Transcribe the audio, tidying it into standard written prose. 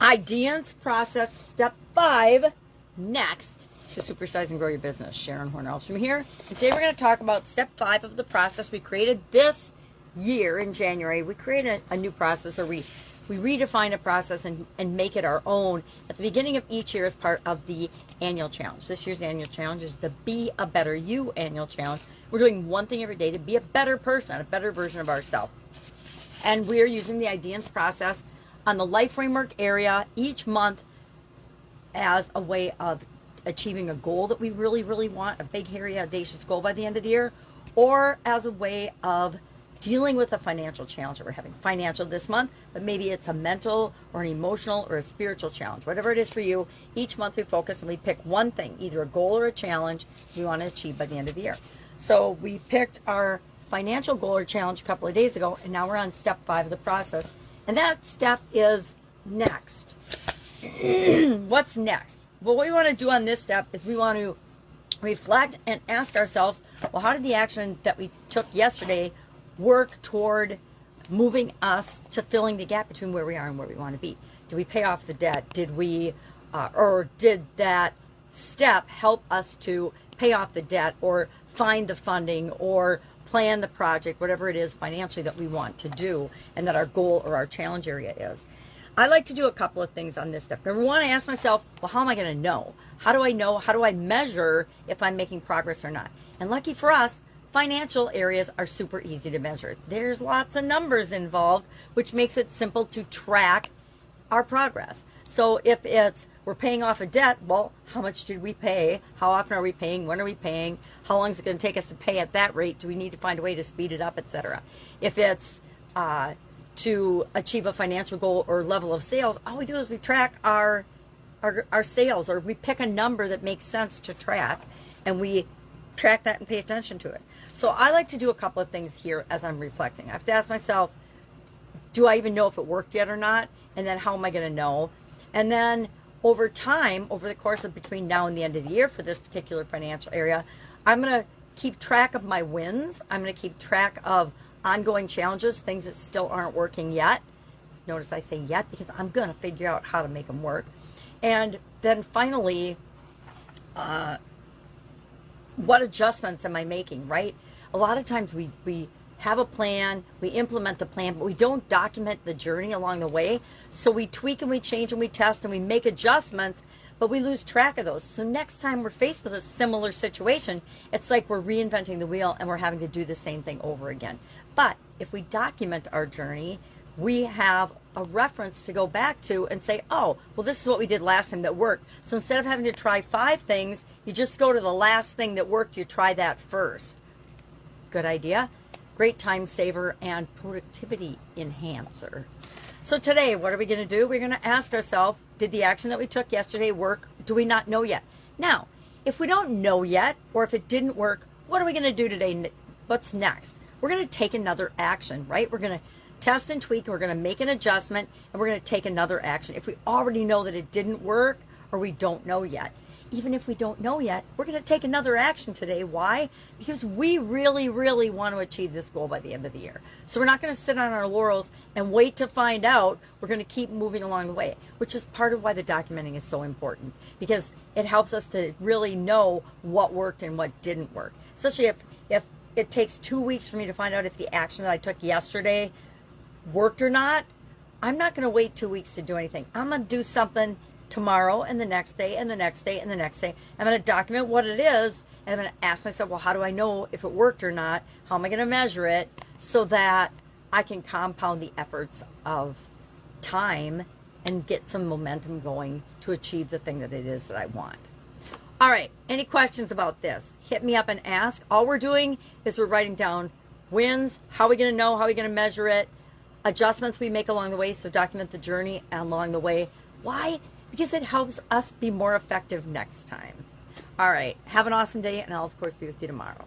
IDEANCE process step 5 next to supersize and grow your business. Sharon Horne-Ellstrom here. And today we're going to talk about step 5 of the process we created this year in January. We created a new process, or we redefine a process and make it our own at the beginning of each year as part of the annual challenge. This year's annual challenge is the Be a Better You annual challenge. We're doing one thing every day to be a better person, a better version of ourselves. And we're using the IDEANCE process on the life framework area each month as a way of achieving a goal that we really, really want, a big, hairy, audacious goal by the end of the year, or as a way of dealing with a financial challenge that we're having. Financial this month, but maybe it's a mental or an emotional or a spiritual challenge. Whatever it is for you, each month we focus and we pick one thing, either a goal or a challenge we want to achieve by the end of the year. So we picked our financial goal or challenge a couple of days ago, and now we're on step 5 of the process. And that step is next. What's next? Well, what we want to do on this step is we want to reflect and ask ourselves, well, how did the action that we took yesterday work toward moving us to filling the gap between where we are and where we want to be? Did we pay off the debt? Did we, or did that step help us to pay off the debt or find the funding or plan the project, whatever it is financially that we want to do and that our goal or our challenge area is? I like to do a couple of things on this step. Number one, I ask myself, well, how am I going to know? How do I know? How do I measure if I'm making progress or not? And lucky for us, financial areas are super easy to measure. There's lots of numbers involved, which makes it simple to track our progress. So if it's we're paying off a debt, well, how much did we pay? How often are we paying? When are we paying? How long is it going to take us to pay at that rate? Do we need to find a way to speed it up, etc.? If it's to achieve a financial goal or level of sales, all we do is we track our sales, or we pick a number that makes sense to track, and we track that and pay attention to it. So I like to do a couple of things here as I'm reflecting. I have to ask myself, do I even know if it worked yet or not? And then how am I going to know? And then over time, over the course of between now and the end of the year for this particular financial area, I'm going to keep track of my wins. I'm going to keep track of ongoing challenges, things that still aren't working yet. Notice I say yet because I'm going to figure out how to make them work. And then finally, what adjustments am I making, right? A lot of times we have a plan, we implement the plan, but we don't document the journey along the way. So we tweak and we change and we test and we make adjustments, but we lose track of those. So next time we're faced with a similar situation, it's like we're reinventing the wheel and we're having to do the same thing over again. But if we document our journey, we have a reference to go back to and say, oh, well, this is what we did last time that worked. So instead of having to try 5 things, you just go to the last thing that worked, you try that first. Good idea. Great time saver and productivity enhancer. So today, what are we going to do? We're going to ask ourselves, did the action that we took yesterday work? Do we not know yet? Now, if we don't know yet, or if it didn't work, what are we going to do today? What's next? We're going to take another action, right? We're going to test and tweak, we're going to make an adjustment, and we're going to take another action. If we already know that it didn't work, or we don't know yet, even if we don't know yet, we're going to take another action today. Why? Because we really, really want to achieve this goal by the end of the year. So we're not going to sit on our laurels and wait to find out. We're going to keep moving along the way, which is part of why the documenting is so important, because it helps us to really know what worked and what didn't work. Especially if it takes 2 weeks for me to find out if the action that I took yesterday worked or not, I'm not going to wait 2 weeks to do anything. I'm going to do something tomorrow and the next day and the next day and the next day. I'm going to document what it is, and I'm going to ask myself, well, how do I know if it worked or not? How am I going to measure it so that I can compound the efforts of time and get some momentum going to achieve the thing that it is that I want? All right, any questions about this? Hit me up and ask. All we're doing is we're writing down wins, how are we going to know, how are we going to measure it, adjustments we make along the way, so document the journey along the way. Why? Because it helps us be more effective next time. All right, have an awesome day, and I'll, of course, be with you tomorrow.